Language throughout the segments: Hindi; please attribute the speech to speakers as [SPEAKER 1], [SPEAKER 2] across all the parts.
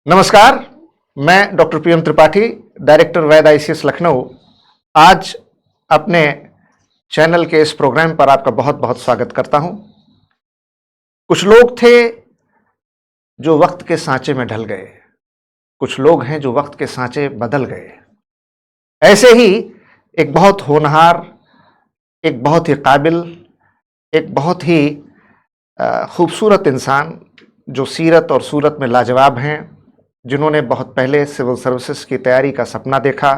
[SPEAKER 1] नमस्कार, मैं डॉक्टर पीएम त्रिपाठी, डायरेक्टर वैद आईसीएस लखनऊ। आज अपने चैनल के इस प्रोग्राम पर आपका बहुत बहुत स्वागत करता हूं। कुछ लोग थे जो वक्त के सांचे में ढल गए, कुछ लोग हैं जो वक्त के सांचे बदल गए। ऐसे ही एक बहुत होनहार, एक बहुत ही काबिल, एक बहुत ही खूबसूरत इंसान जो सीरत और सूरत में लाजवाब हैं, जिन्होंने बहुत पहले सिविल सर्विसेज की तैयारी का सपना देखा,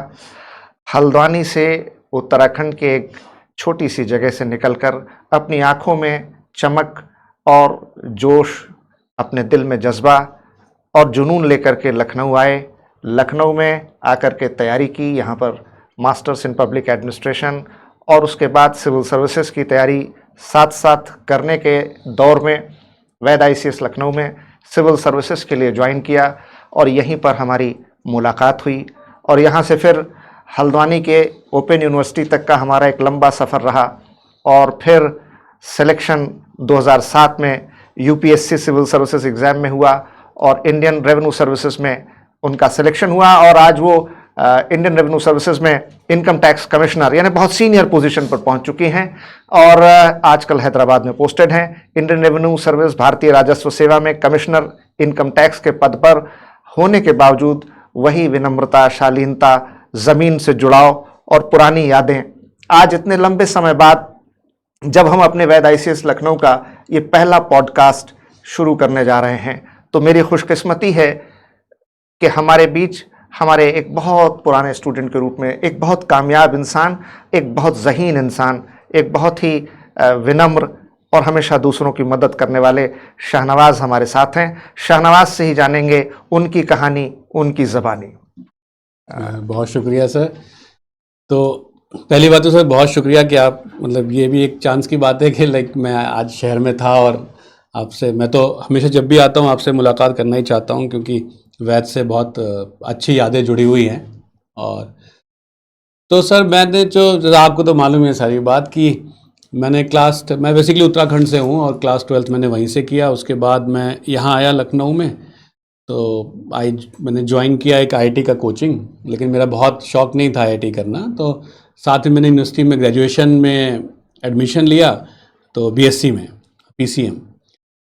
[SPEAKER 1] हल्द्वानी से उत्तराखंड के एक छोटी सी जगह से निकलकर अपनी आंखों में चमक और जोश, अपने दिल में जज्बा और जुनून लेकर के लखनऊ आए। लखनऊ में आकर के तैयारी की, यहाँ पर मास्टर्स इन पब्लिक एडमिनिस्ट्रेशन और उसके बाद सिविल सर्विसेज की तैयारी साथ साथ करने के दौर में वैद आईसीएस लखनऊ में सिविल सर्विसेज के लिए ज्वाइन किया और यहीं पर हमारी मुलाकात हुई। और यहाँ से फिर हल्द्वानी के ओपन यूनिवर्सिटी तक का हमारा एक लंबा सफ़र रहा और फिर सिलेक्शन 2007 में यूपीएससी सिविल सर्विसेज एग्ज़ाम में हुआ और इंडियन रेवेन्यू सर्विसेज में उनका सिलेक्शन हुआ और आज वो इंडियन रेवेन्यू सर्विसेज में इनकम टैक्स कमिश्नर यानी बहुत सीनियर पोजीशन पर पहुंच चुकी हैं और आजकल हैदराबाद में पोस्टेड हैं। इंडियन रेवेन्यू सर्विस भारतीय राजस्व सेवा में कमिश्नर इनकम टैक्स के पद पर होने के बावजूद वही विनम्रता, शालीनता, ज़मीन से जुड़ाव और पुरानी यादें। आज इतने लंबे समय बाद जब हम अपने वैद आईसीएस लखनऊ का ये पहला पॉडकास्ट शुरू करने जा रहे हैं तो मेरी खुशकिस्मती है कि हमारे बीच हमारे एक बहुत पुराने स्टूडेंट के रूप में एक बहुत कामयाब इंसान, एक बहुत ज़हीन इंसान, एक बहुत ही विनम्र और हमेशा दूसरों की मदद करने वाले शाहनवाज़ हमारे साथ हैं। शाहनवाज़ से ही जानेंगे उनकी कहानी, उनकी ज़बानी।
[SPEAKER 2] बहुत शुक्रिया सर। तो पहली बात तो सर बहुत शुक्रिया कि आप मतलब ये भी एक चांस की बात है कि मैं आज शहर में था और आपसे, मैं तो हमेशा जब भी आता हूँ आपसे मुलाकात करना ही चाहता हूँ क्योंकि वैद से बहुत अच्छी यादें जुड़ी हुई हैं। और तो सर मैंने जो आपको तो मालूम है सारी बात कि मैं बेसिकली उत्तराखंड से हूँ और क्लास 12th मैंने वहीं से किया। उसके बाद मैं यहाँ आया लखनऊ में तो मैंने ज्वाइन किया एक आईआईटी का कोचिंग, लेकिन मेरा बहुत शौक़ नहीं था आईआईटी करना। तो साथ ही मैंने यूनिवर्सिटी में ग्रेजुएशन में एडमिशन लिया तो बीएससी में पीसीएम,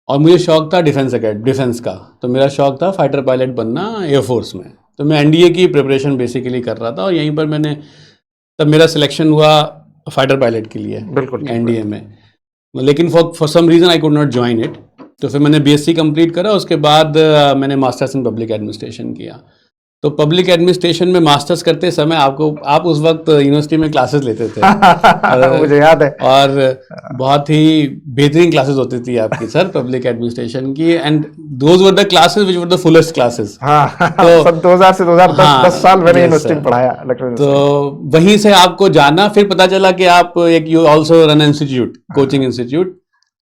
[SPEAKER 2] और मुझे शौक़ था डिफेंस का। तो मेरा शौक़ था फाइटर पायलट बनना एयरफोर्स में। तो मैं एनडीए की प्रिपरेशन बेसिकली कर रहा था और यहीं पर तब मेरा सिलेक्शन हुआ फाइटर पायलट के लिए
[SPEAKER 1] बिल्कुल
[SPEAKER 2] एनडीए में, लेकिन for some reason I could not join it. तो फिर मैंने बीएससी कंप्लीट करा, उसके बाद मैंने मास्टर्स इन पब्लिक एडमिनिस्ट्रेशन किया। तो पब्लिक एडमिनिस्ट्रेशन में मास्टर्स करते समय आप उस वक्त यूनिवर्सिटी में क्लासेस लेते थे
[SPEAKER 1] मुझे याद है,
[SPEAKER 2] और बहुत ही बेहतरीन क्लासेस होती थी आपकी सर पब्लिक एडमिनिस्ट्रेशन की, and those were the classes which were the fullest classes.
[SPEAKER 1] तो 2000 से 2010 साल मैंने यूनिवर्सिटी में पढ़ाया लखनऊ।
[SPEAKER 2] तो वहीं से आपको जाना, फिर पता चला कि आप you also run institute, coaching institute.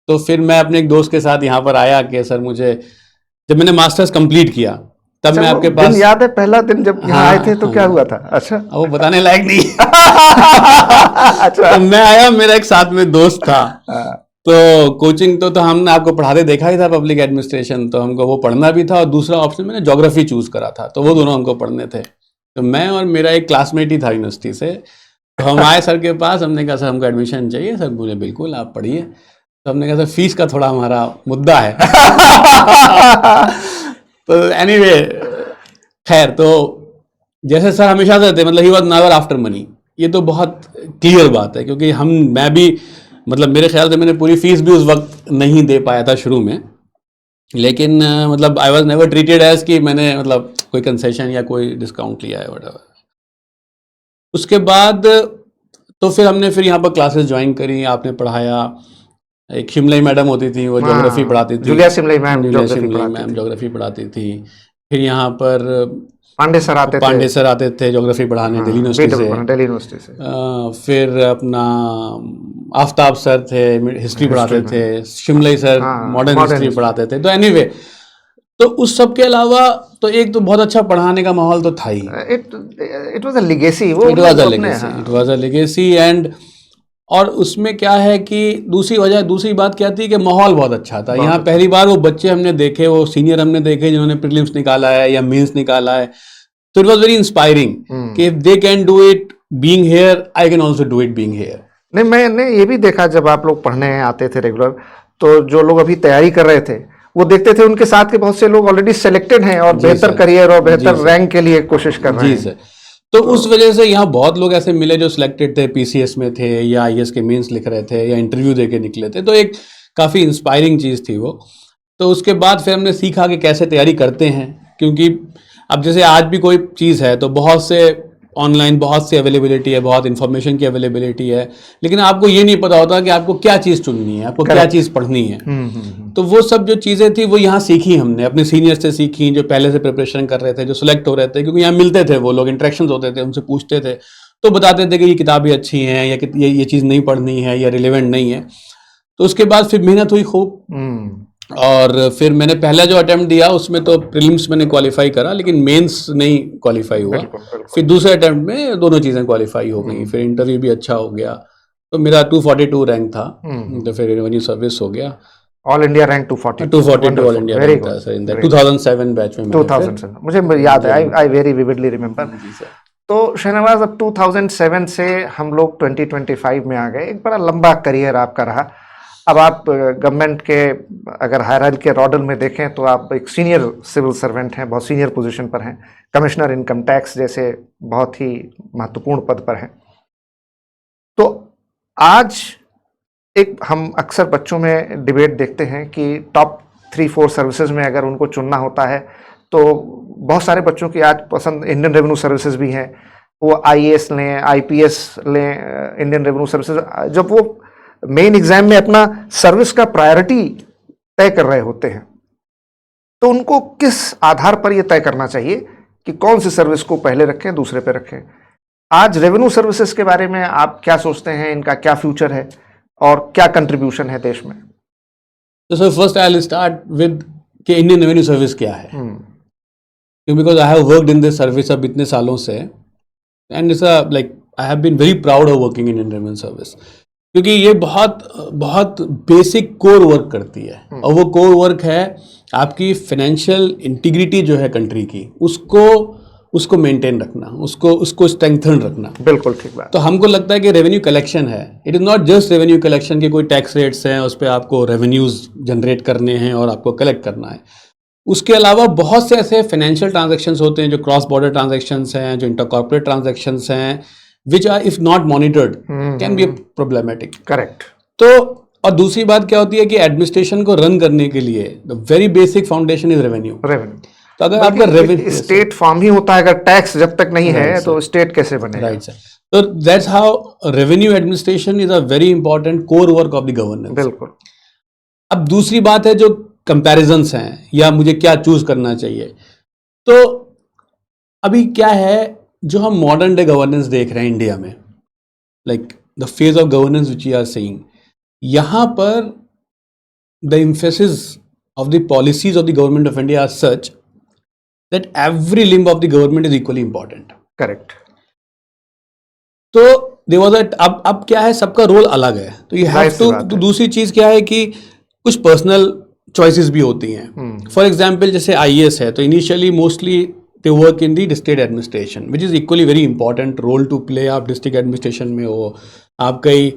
[SPEAKER 2] तो फिर मैं अपने एक दोस्त के साथ यहाँ पर आया कि सर जब मैंने मास्टर्स कंप्लीट किया तब मैं आपके पास,
[SPEAKER 1] याद है पहला दिन जब यहाँ आए थे तो क्या हुआ था? अच्छा,
[SPEAKER 2] वो बताने लायक नहीं।
[SPEAKER 1] अच्छा,
[SPEAKER 2] तो मैं आया, मेरा एक साथ में दोस्त था तो कोचिंग तो हमने आपको पढ़ाते देखा ही था पब्लिक एडमिनिस्ट्रेशन, तो हमको वो पढ़ना भी था और दूसरा ऑप्शन मैंने ज्योग्राफी चूज करा था, तो वो दोनों हमको पढ़ने थे। तो मैं और मेरा एक क्लासमेट ही था यूनिवर्सिटी से, तो हम आए सर के पास, हमने कहा सर हमको एडमिशन चाहिए। सर बोले बिल्कुल आप पढ़िए। तो हमने कहा सर फीस का थोड़ा हमारा मुद्दा है। तो एनीवे खैर, तो जैसे सर हमेशा कहते मतलब he was never after money, ये तो बहुत क्लियर बात है क्योंकि मैं भी मतलब मेरे ख्याल से मैंने पूरी फीस भी उस वक्त नहीं दे पाया था शुरू में, लेकिन मतलब I was never treated as कि मैंने मतलब कोई कंसेशन या कोई डिस्काउंट लिया है व्हाटएवर। उसके बाद तो फिर हमने यहाँ पर क्लासेस ज्वाइन करी, आपने पढ़ाया। एक शिमलाई मैडम होती थी, वो ज्योग्राफी पढ़ाती थी,
[SPEAKER 1] जूलिया शिमलाई मैम
[SPEAKER 2] ज्योग्राफी पढ़ाती थी। फिर यहाँ पर
[SPEAKER 1] पांडे सर आते
[SPEAKER 2] थे ज्योग्राफी पढ़ाने दिल्ली यूनिवर्सिटी से। फिर अपना आफ्ताब सर थे, हिस्ट्री पढ़ाते थे। शिमलाई सर मॉडर्न हिस्ट्री पढ़ाते थे। तो एनीवे, तो उस सब के अलावा तो एक तो बहुत अच्छा पढ़ाने का माहौल तो था ही।
[SPEAKER 1] It was a legacy,
[SPEAKER 2] and और उसमें क्या है कि दूसरी बात क्या थी कि माहौल बहुत अच्छा था। यहाँ पहली बार वो बच्चे हमने देखे, वो सीनियर हमने देखे जिन्होंने प्रीलिम्स निकाला है या मेंस निकाला है, तो इट वाज वेरी इंस्पायरिंग कि if they can do it being here, I can also do it being here.
[SPEAKER 1] नहीं, मैंने ये भी देखा जब आप लोग पढ़ने आते थे रेगुलर, तो जो लोग अभी तैयारी कर रहे थे वो देखते थे उनके साथ के बहुत से लोग ऑलरेडी सेलेक्टेड हैं और बेहतर करियर और बेहतर रैंक के लिए कोशिश कर रहे हैं।
[SPEAKER 2] जी सर। तो उस वजह से यहाँ बहुत लोग ऐसे मिले जो सिलेक्टेड थे, पीसीएस में थे या आईएएस के मेंस लिख रहे थे या इंटरव्यू दे के निकले थे, तो एक काफ़ी इंस्पायरिंग चीज़ थी वो। तो उसके बाद फिर हमने सीखा कि कैसे तैयारी करते हैं, क्योंकि अब जैसे आज भी कोई चीज़ है तो बहुत से ऑनलाइन बहुत सी अवेलेबिलिटी है, बहुत इन्फॉर्मेशन की अवेलेबिलिटी है, लेकिन आपको ये नहीं पता होता कि आपको क्या चीज़ चुननी है, आपको क्या चीज़ पढ़नी है। तो वो सब जो चीज़ें थी वो यहाँ सीखी हमने, अपने सीनियर से सीखी जो पहले से प्रिपरेशन कर रहे थे, जो सिलेक्ट हो रहे थे, क्योंकि यहाँ मिलते थे वो लोग, इंटरेक्शन होते थे, उनसे पूछते थे तो बताते थे कि ये किताबें अच्छी हैं या ये चीज़ नहीं पढ़नी है या रिलेवेंट नहीं है। तो उसके बाद फिर मेहनत हुई खूब, और फिर मैंने पहला जो अटेम्प्ट दिया उसमें तो प्रीलिम्स मैंने क्वालिफाई करा, लेकिन मेंस नहीं क्वालिफाई हुआ। फिर दूसरे अटेम्प्ट में दोनों चीज़ें क्वालिफाई हो गई, फिर इंटरव्यू भी अच्छा हो गया, तो मेरा 242 रैंक था, तो फिर रेवेन्यू सर्विस हो गया।
[SPEAKER 1] All India rank 242
[SPEAKER 2] all India rank था सर, इन 2007 बैच में।
[SPEAKER 1] 2007 मुझे याद है, आई वेरी विविडली रिमेम्बर। तो शहनवाज, अब 2007 से हम लोग 2025 में आ गए, एक बड़ा लंबा करियर आपका रहा। अब आप गवर्नमेंट के अगर हायरार्की के रॉडल में देखें तो आप एक सीनियर सिविल सर्वेंट हैं, बहुत सीनियर पोजीशन पर हैं, कमिश्नर इनकम टैक्स जैसे बहुत ही महत्वपूर्ण पद पर हैं। तो आज एक हम अक्सर बच्चों में डिबेट देखते हैं कि टॉप 3-4 सर्विसेज में अगर उनको चुनना होता है तो बहुत सारे बच्चों की आज पसंद इंडियन रेवेन्यू सर्विसेज भी हैं, वो आईएएस लें, आईपीएस लें, इंडियन रेवेन्यू सर्विसेज। जब वो मेन एग्जाम में अपना सर्विस का प्रायोरिटी तय कर रहे होते हैं तो उनको किस आधार पर यह तय करना चाहिए कि कौन सी सर्विस को पहले रखें, दूसरे पे रखें? आज रेवेन्यू सर्विसेज के बारे में आप क्या सोचते हैं, इनका क्या फ्यूचर है और क्या कंट्रीब्यूशन है देश में?
[SPEAKER 2] तो sir first I will start with कि इंडियन रेवेन्यू सर्विस क्या है, because I have worked in this service अब इतने सालों से, and it's like I have been very proud of working in Indian revenue service, क्योंकि ये बहुत बेसिक कोर वर्क करती है। और वो कोर वर्क है आपकी फाइनेंशियल इंटीग्रिटी जो है कंट्री की, उसको मेंटेन रखना, उसको स्ट्रेंथन रखना।
[SPEAKER 1] बिल्कुल ठीक बात।
[SPEAKER 2] तो हमको लगता है कि रेवेन्यू कलेक्शन है, it is not just revenue collection के कोई टैक्स रेट्स हैं उस पर आपको रेवेन्यूज जनरेट करने हैं और आपको कलेक्ट करना है। उसके अलावा बहुत से ऐसे फाइनेंशियल ट्रांजेक्शन्स होते हैं जो क्रॉस बॉर्डर ट्रांजेक्शन्स हैं, जो इंटर कॉर्पोरेट ट्रांजेक्शंस हैं, which are if not monitored can be problematic.
[SPEAKER 1] Correct.
[SPEAKER 2] तो और दूसरी बात क्या होती है कि एडमिनिस्ट्रेशन को रन करने के लिए the very basic foundation is revenue. तो अगर आपका रेवेन्यू
[SPEAKER 1] स्टेट फॉर्म ही होता है, अगर टैक्स जब तक नहीं है तो स्टेट कैसे बनेगा?
[SPEAKER 2] Right sir. तो that's how revenue administration is a very important core work of the governance.
[SPEAKER 1] बिल्कुल।
[SPEAKER 2] अब दूसरी बात है जो कंपैरिजंस हैं या मुझे क्या चूज करना चाहिए, तो अभी क्या है जो हम मॉडर्न डे गवर्नेंस देख रहे हैं इंडिया में, like the phase of governance which you are seeing, यहाँ पर the emphasis of the policies of the government of India are such that every limb of the government is equally important.
[SPEAKER 1] Correct.
[SPEAKER 2] तो अब क्या है, सबका रोल अलग है, तो यू हैव टू। तो दूसरी चीज क्या है कि कुछ पर्सनल चॉइसेस भी होती हैं। फॉर एग्जाम्पल जैसे आईएएस है तो initially mostly they work in the district administration, which is equally very important role to play। आप डिस्ट्रिक्ट एडमिनिस्ट्रेशन में हो, आप कई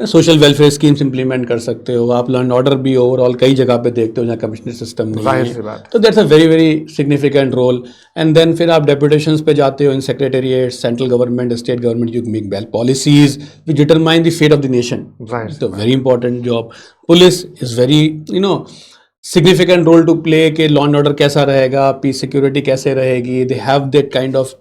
[SPEAKER 2] सोशल वेलफेयर स्कीम्स इंप्लीमेंट कर सकते हो, आप लॉ एंड ऑर्डर भी ओवरऑल कई जगह पे देखते हो जहाँ कमिश्नर सिस्टम नहीं है, तो that's a very very significant role. And then फिर आप डेपुटेशंस पे जाते हो in secretariat, central government, state government, you make well policies which determine the fate of the nation, तो very important job. Police is very significant role to play कि लॉ एंड ऑर्डर कैसा रहेगा, पीस सिक्योरिटी कैसे रहेगी, they have that kind of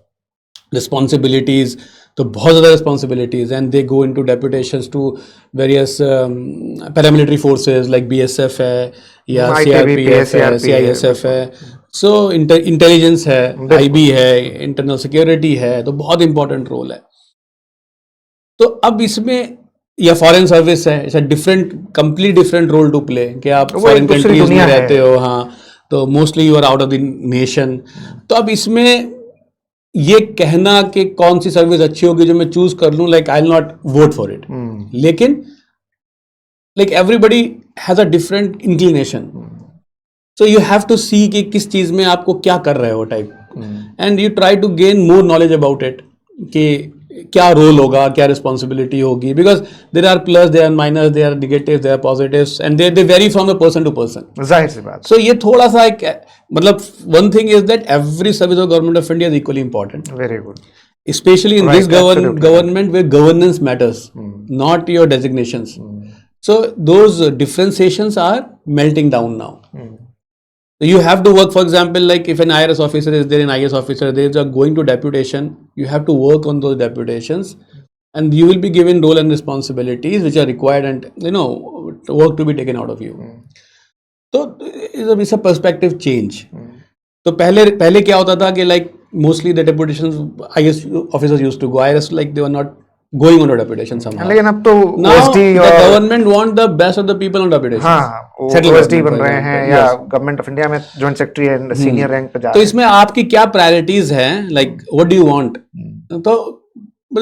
[SPEAKER 2] responsibilities, तो बहुत ज़्यादा responsibilities, and they go into डेपुटेशंस to various paramilitary forces like BSF है या सीआरपीएफ है, सीआईएसएफ है, सो इंटेलिजेंस है, आईबी है, इंटरनल सिक्योरिटी है, तो बहुत इंपॉर्टेंट रोल है। तो अब इसमें या फॉरेन सर्विस है, it's a different, complete different role to play कि आप फॉरेन कंट्रीज में रहते हो, हाँ, तो mostly you are out of the nation. तो अब इसमें ये कहना कि कौन सी सर्विस अच्छी होगी जो मैं चूज कर लूं, like I will not vote for it, लेकिन like everybody has a different inclination, so you have to see कि किस चीज में आपको क्या कर रहे हो type, and you try to gain more knowledge about it कि क्या रोल होगा, क्या रिस्पॉन्सिबिलिटी होगी, because there are plus, there are minus, there are negative, there are positives, and they vary from the person to person.
[SPEAKER 1] जाहिर सी बात.
[SPEAKER 2] सो ये थोड़ा सा एक मतलब one thing is that every service of government of India is equally important,
[SPEAKER 1] very good.
[SPEAKER 2] especially in
[SPEAKER 1] Right,
[SPEAKER 2] this
[SPEAKER 1] absolutely.
[SPEAKER 2] government where governance matters, not your designations. So those differentiations are melting down now. So you have to work, for example, like if an IRS officer is there, an IAS officer, they are going to deputation, you have to work on those deputations, and you will be given role and responsibilities which are required, and work to be taken out of you. So it's a perspective change. तो पहले क्या होता था कि like mostly the deputations IAS officers used to go, IRS like they were not going on a deputation somehow.
[SPEAKER 1] लेकिन अब तो
[SPEAKER 2] Now
[SPEAKER 1] OSD
[SPEAKER 2] the
[SPEAKER 1] और
[SPEAKER 2] government want the best of the people on deputation.
[SPEAKER 1] हाँ,
[SPEAKER 2] Central
[SPEAKER 1] OSD
[SPEAKER 2] government,
[SPEAKER 1] बन
[SPEAKER 2] for
[SPEAKER 1] रहे
[SPEAKER 2] example.
[SPEAKER 1] हैं या
[SPEAKER 2] Yes.
[SPEAKER 1] गवर्नमेंट ऑफ इंडिया में joint secretary and senior rank पे जा
[SPEAKER 2] तो
[SPEAKER 1] रहे हैं.
[SPEAKER 2] इसमें आपकी क्या प्रायोरिटीज हैं, like what do you want? तो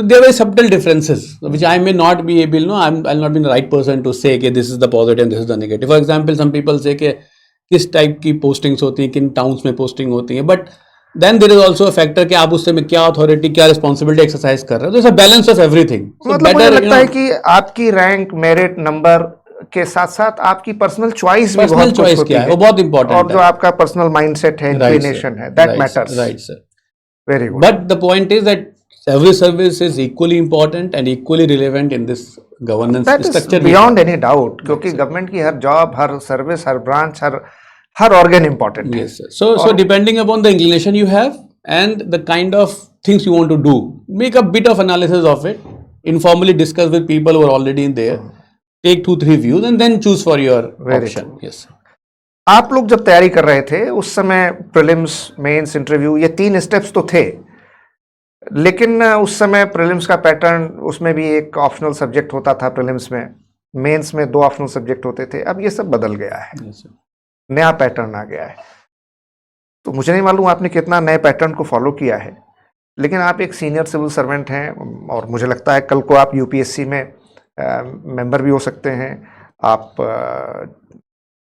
[SPEAKER 2] there are subtle differences which I may not be able, I'll not be the right person to say कि this is the positive and this is the negative. For example, some people say कि किस टाइप की पोस्टिंग्स होती हैं, किन टाउन्स में पोस्टिंग होती हैं, but then there is also a factor कि आप उससे में क्या अथॉरिटी, क्या रिस्पॉन्सिबिलिटी एक्सरसाइज कर रहे हो. तो it's a balance of everything.
[SPEAKER 1] मतलब मुझे लगता है कि आपकी रैंक, मेरिट, नंबर के साथ साथ आपकी पर्सनल चॉइस भी बहुत
[SPEAKER 2] चॉइस क्या है वो बहुत इंपॉर्टेंट
[SPEAKER 1] और जो आपका पर्सनल माइंडसेट है, इंक्लिनेशन है, that matters.
[SPEAKER 2] Right sir.
[SPEAKER 1] Very good.
[SPEAKER 2] But the point is that every service is equally important and equally relevant in this governance
[SPEAKER 1] that is
[SPEAKER 2] structure.
[SPEAKER 1] Beyond any doubt, क्योंकि गवर्नमेंट की हर जॉब, हर सर्विस, हर ब्रांच, हर ऑर्गन इंपॉर्टेंट है.
[SPEAKER 2] Yes, sir. So depending upon the inclination you have and the kind of things you want to do, make a bit of analysis of it, informally discuss with people who are already in there, take 2-3 views and then choose for your
[SPEAKER 1] Very
[SPEAKER 2] option.
[SPEAKER 1] true.
[SPEAKER 2] Yes.
[SPEAKER 1] आप लोग जब तैयारी कर रहे थे उस समय प्रीलिम्स, मेंस, इंटरव्यू, ये 3 स्टेप्स तो थे, लेकिन उस समय प्रीलिम्स का पैटर्न, उसमें भी एक ऑप्शनल सब्जेक्ट होता था प्रीलिम्स में, मेंस में 2 ऑप्शनल सब्जेक्ट होते थे. अब ये सब बदल गया है.
[SPEAKER 2] Yes, sir.
[SPEAKER 1] नया पैटर्न आ गया है. तो मुझे नहीं मालूम आपने कितना नए पैटर्न को फॉलो किया है, लेकिन आप एक सीनियर सिविल सर्वेंट हैं और मुझे लगता है कल को आप यूपीएससी में मेंबर भी हो सकते हैं, आप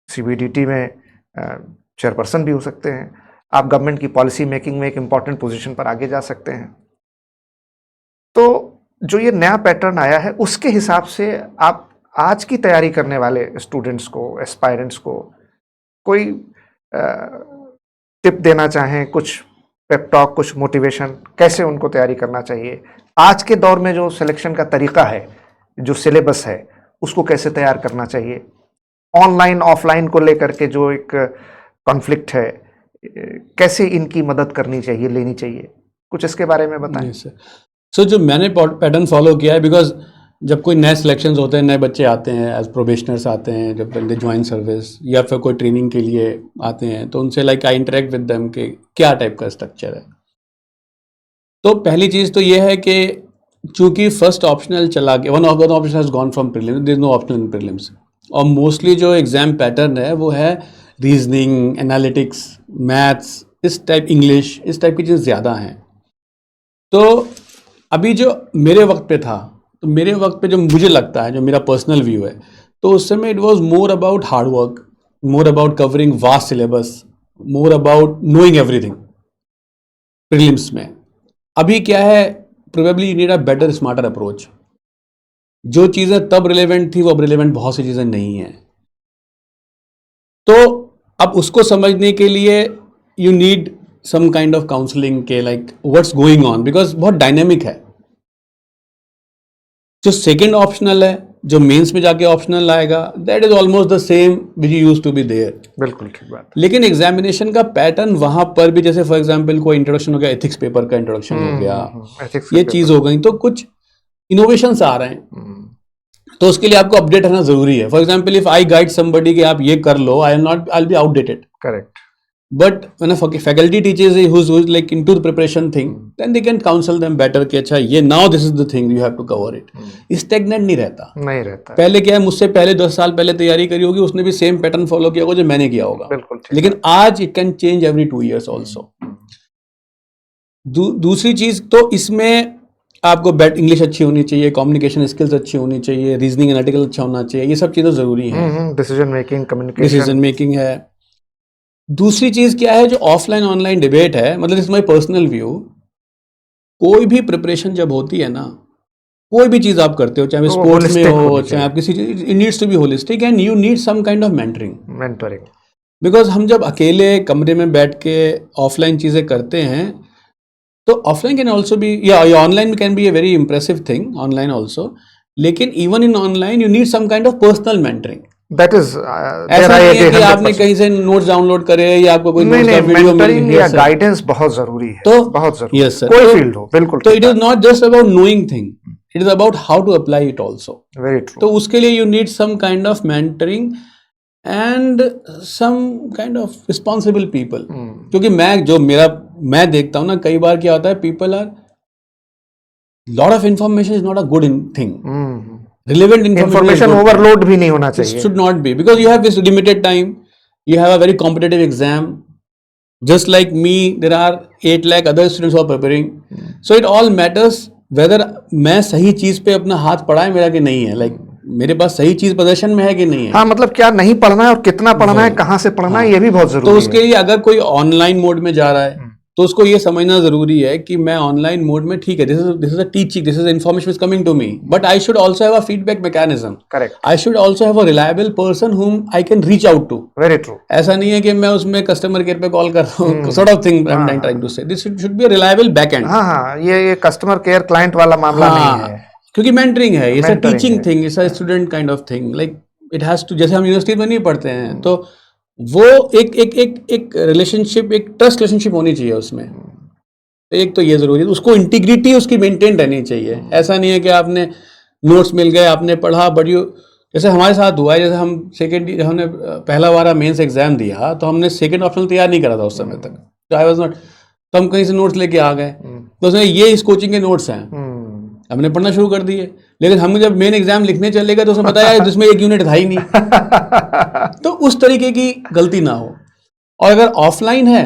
[SPEAKER 1] सीबीडीटी में चेयरपर्सन भी हो सकते हैं, आप गवर्नमेंट की पॉलिसी मेकिंग में एक इम्पॉर्टेंट पोजीशन पर आगे जा सकते हैं. तो जो ये नया पैटर्न आया है उसके हिसाब से आप आज की तैयारी करने वाले स्टूडेंट्स को, एस्पायरेंट्स को कोई टिप देना चाहें, कुछ पेप टॉक, कुछ मोटिवेशन, कैसे उनको तैयारी करना चाहिए? आज के दौर में जो सिलेक्शन का तरीका है, जो सिलेबस है, उसको कैसे तैयार करना चाहिए? ऑनलाइन ऑफलाइन को लेकर के जो एक कॉन्फ्लिक्ट है, कैसे इनकी मदद करनी चाहिए, लेनी चाहिए? कुछ इसके बारे में बताएं.
[SPEAKER 2] Yes, sir. So जो मैंने पैटर्न फॉलो किया है, बिकॉज जब कोई नए सिलेक्शंस होते हैं, नए बच्चे आते हैं, एज प्रोबेशनर्स आते हैं, जब दे ज्वाइन सर्विस या फिर कोई ट्रेनिंग के लिए आते हैं, तो उनसे like I interact with them कि क्या टाइप का स्ट्रक्चर है. तो पहली चीज़ तो ये है कि चूंकि फर्स्ट ऑप्शनल चला गया, one option has gone from prelims, there is no optional in prelims, और मोस्टली जो एग्जाम पैटर्न है वो है रीजनिंग, एनालिटिक्स, मैथ्स, इस टाइप, इंग्लिश, इस टाइप की चीज़ ज़्यादा हैं. तो अभी जो मेरे वक्त पे था, तो मेरे वक्त पे जो मुझे लगता है, जो मेरा पर्सनल व्यू है, तो उस समय it was more about hard work, more about covering vast syllabus, more about knowing everything prelims में. अभी क्या है, probably you need a better smarter approach. जो चीज़ें तब रिलेवेंट थी वो अब रिलेवेंट बहुत सी चीज़ें नहीं हैं. तो अब उसको समझने के लिए you need some kind of counselling के, like what's going on, because बहुत डायनेमिक है. जो सेकेंड ऑप्शनल है, जो मेंस में जाके ऑप्शनल आएगा, that is almost the same which used to be there.
[SPEAKER 1] बिल्कुल ठीक बात.
[SPEAKER 2] लेकिन एग्जामिनेशन का पैटर्न वहां पर भी, जैसे फॉर एग्जांपल कोई इंट्रोडक्शन हो गया, एथिक्स पेपर का इंट्रोडक्शन हो गया, ये चीज हो गई, तो कुछ इनोवेशंस आ रहे हैं. तो उसके लिए आपको अपडेट रहना जरूरी है. For example if I guide somebody कि आप ये कर लो, I will be outdated.
[SPEAKER 1] Correct.
[SPEAKER 2] But when a faculty teaches who's like into the preparation thing, then they can counsel them better कि अच्छा ये now this is the thing you have to cover it. Stagnant नहीं रहता.
[SPEAKER 1] नहीं रहता.
[SPEAKER 2] पहले क्या है, मुझसे पहले 10 साल पहले तैयारी करी होगी, उसने भी सेम पैटर्न फॉलो किया होगा जो मैंने किया होगा.
[SPEAKER 1] बिल्कुल.
[SPEAKER 2] लेकिन आज it can change every 2 years also. दूसरी चीज तो इसमें आपको इंग्लिश अच्छी होनी चाहिए, कम्युनिकेशन स्किल्स अच्छी होनी चाहिए, रीजनिंग एनालिटिकल अच्छा होना चाहिए, ये सब चीज़ें ज़रूरी हैं।
[SPEAKER 1] Decision making, communication.
[SPEAKER 2] Decision making है। दूसरी चीज़ क्या है, जो ऑफलाइन ऑनलाइन डिबेट है, मतलब इस माई पर्सनल व्यू, कोई भी प्रिपरेशन जब होती है ना, कोई भी चीज़ आप करते हो, चाहे
[SPEAKER 1] तो
[SPEAKER 2] स्पोर्ट्स में
[SPEAKER 1] holistic
[SPEAKER 2] हो,
[SPEAKER 1] होनी
[SPEAKER 2] चाहे आप किसी चीज, it needs to be holistic and you need some kind of mentoring.
[SPEAKER 1] Mentoring.
[SPEAKER 2] Because हम जब अकेले कमरे में बैठ के ऑफलाइन चीज़ें करते हैं, तो ऑफलाइन कैन ऑल्सो बी, या online can be a very impressive thing, online also, लेकिन even in online you need some kind of personal mentoring.
[SPEAKER 1] That is
[SPEAKER 2] ऐसा नहीं है कि आपने कहीं से नोट्स डाउनलोड करे या आपको कोई नोट्स का वीडियो मिल
[SPEAKER 1] मेंटरिंग या गाइडेंस बहुत जरूरी है,
[SPEAKER 2] तो
[SPEAKER 1] बहुत जरूरी।
[SPEAKER 2] यस सर,
[SPEAKER 1] कोई फील्ड हो, बिल्कुल।
[SPEAKER 2] तो it is not just about knowing thing, it is about how to apply it also.
[SPEAKER 1] Very true.
[SPEAKER 2] तो उसके लिए you need some kind of mentoring and some kind of responsible people. क्योंकि मैं देखता हूँ ना, कई बार क्या होता है, people are, lot of information is not a good thing. Relevant
[SPEAKER 1] information overload भी नहीं होना चाहिए।
[SPEAKER 2] It should not be, because you have this limited time, you have a very competitive exam. Just like me, there are 8 lakh other students who are preparing. So it all matters whether मैं सही चीज पे अपना हाथ पढ़ा है मेरा कि नहीं है, like मेरे पास सही चीज पोजीशन में है कि नहीं है।
[SPEAKER 1] हाँ, मतलब क्या नहीं पढ़ना है और कितना पढ़ना है, कहाँ से पढ़ना है, ये भी बहुत जरूरी है।
[SPEAKER 2] तो उसके लिए अगर कोई ऑनलाइन मोड में जा रहा है, तो उसको ये समझना जरूरी है कि मैं ऑनलाइन मोड में, ठीक है, this is a teaching, this is information is coming to me, but I should also have a feedback mechanism.
[SPEAKER 1] Correct.
[SPEAKER 2] I should also have a reliable person whom I can reach out to.
[SPEAKER 1] Very true.
[SPEAKER 2] ऐसा नहीं है कि मैं उसमें कस्टमर केयर पे कॉल कर रहा हूँ, sort of thing I am trying to say, this should be a reliable back end.
[SPEAKER 1] हाँ, ये कस्टमर केयर क्लाइंट वाला मामला नहीं है,
[SPEAKER 2] क्योंकि मेंटरिंग है, it's a teaching thing, it's a student kind of thing, like it has to, जैसे हम यूनिवर्सिटी में नहीं पढ़ते हैं, तो वो एक रिलेशनशिप, एक ट्रस्ट रिलेशनशिप होनी चाहिए उसमें। एक तो ये जरूरी है, उसको इंटीग्रिटी उसकी मेंटेन रहनी चाहिए। ऐसा नहीं है कि आपने नोट्स मिल गए, आपने पढ़ा, बट यू, जैसे हमारे साथ हुआ है, जैसे हमने पहला बार मेंस एग्जाम दिया, तो हमने सेकंड ऑप्शन तैयार नहीं करा था उस समय तक, तो आई वाज नॉट, तो हम कहीं से नोट्स लेके आ गए, तो उसने ये इस कोचिंग के नोट्स हैं, हमने पढ़ना शुरू कर दिए, लेकिन हम जब मेन एग्जाम लिखने चले गए तो उसने बताया जिसमें एक यूनिट था ही नहीं। तो उस तरीके की गलती ना हो। और अगर ऑफलाइन है,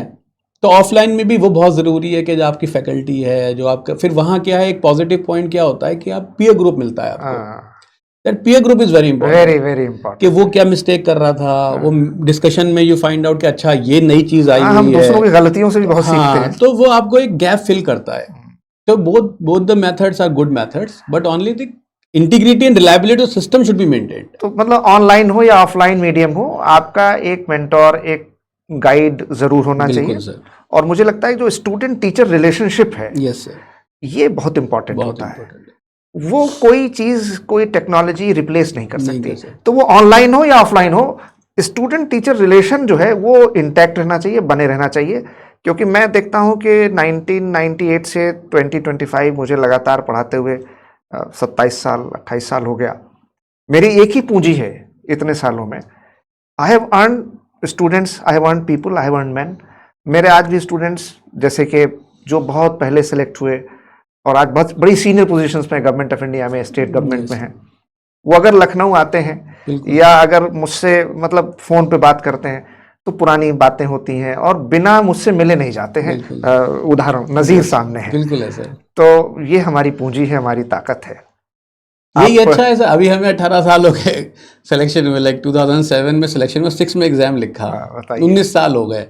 [SPEAKER 2] तो ऑफलाइन में भी वो बहुत ज़रूरी है कि जो आपकी फैकल्टी है, जो आपका, फिर वहाँ क्या है, एक पॉजिटिव पॉइंट क्या होता है कि आप पीयर ग्रुप मिलता है आपको, that peer group is very important,
[SPEAKER 1] very very important,
[SPEAKER 2] कि वो क्या मिस्टेक कर रहा था, वो डिस्कशन में यू फाइंड आउट कि अच्छा ये नई चीज़ आई हुई है,
[SPEAKER 1] हम दूसरों की गलतियों से भी बहुत सीखते हैं,
[SPEAKER 2] तो वो आपको एक गैप फिल करता है। तो both the methods are good methods, but only the integrity and reliability of system should be maintained.
[SPEAKER 1] तो मतलब ऑनलाइन हो या ऑफलाइन मीडियम हो, आपका एक मेंटोर, एक गाइड जरूर होना चाहिए
[SPEAKER 2] सर।
[SPEAKER 1] और मुझे लगता है जो स्टूडेंट टीचर रिलेशनशिप है,
[SPEAKER 2] यस सर,
[SPEAKER 1] ये बहुत इंपॉर्टेंट होता है। वो कोई चीज, कोई टेक्नोलॉजी रिप्लेस नहीं कर सकती, तो वो ऑनलाइन हो या ऑफलाइन हो, स्टूडेंट टीचर रिलेशन जो है वो इंटैक्ट रहना चाहिए, बने रहना चाहिए। क्योंकि मैं देखता हूँ कि 1998 से 2025 मुझे लगातार पढ़ाते हुए 27 साल 28 साल हो गया। मेरी एक ही पूंजी है इतने सालों में, I have earn students, I have earn people, I have earn man. मेरे आज भी स्टूडेंट्स, जैसे कि जो बहुत पहले सेलेक्ट हुए और आज बहुत बड़ी सीनियर पोजीशंस में, गवर्नमेंट ऑफ इंडिया में, स्टेट गवर्नमेंट में हैं, वो अगर लखनऊ आते हैं या अगर मुझसे मतलब फ़ोन पे बात करते हैं, तो पुरानी बातें होती हैं और बिना मुझसे मिले नहीं जाते हैं। उदाहरण नज़ीर सामने है।
[SPEAKER 2] बिल्कुल है सर।
[SPEAKER 1] तो ये हमारी पूंजी है, हमारी ताकत है।
[SPEAKER 2] यही अच्छा है सर। अभी हमें 18 साल हो गए सिलेक्शन में, लाइक 2007 में सिलेक्शन में 6 में एग्जाम लिखा, 19 साल हो गए,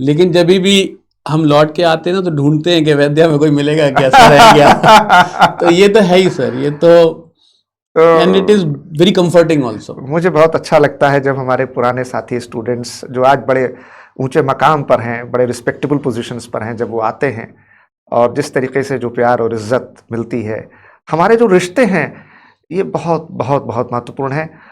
[SPEAKER 2] लेकिन जब भी हम लौट के आते हैं ना, तो ढूंढते हैं कि वैद्या में कोई मिलेगा, कैसा रह गया। तो ये तो है ही सर, ये तो and it is very comforting also.
[SPEAKER 1] मुझे बहुत अच्छा लगता है जब हमारे पुराने साथी स्टूडेंट्स जो आज बड़े ऊंचे मकाम पर हैं, बड़े रिस्पेक्टेबल पोजीशंस पर हैं, जब वो आते हैं और जिस तरीके से जो प्यार और इज्जत मिलती है, हमारे जो रिश्ते हैं, ये बहुत बहुत बहुत महत्वपूर्ण है।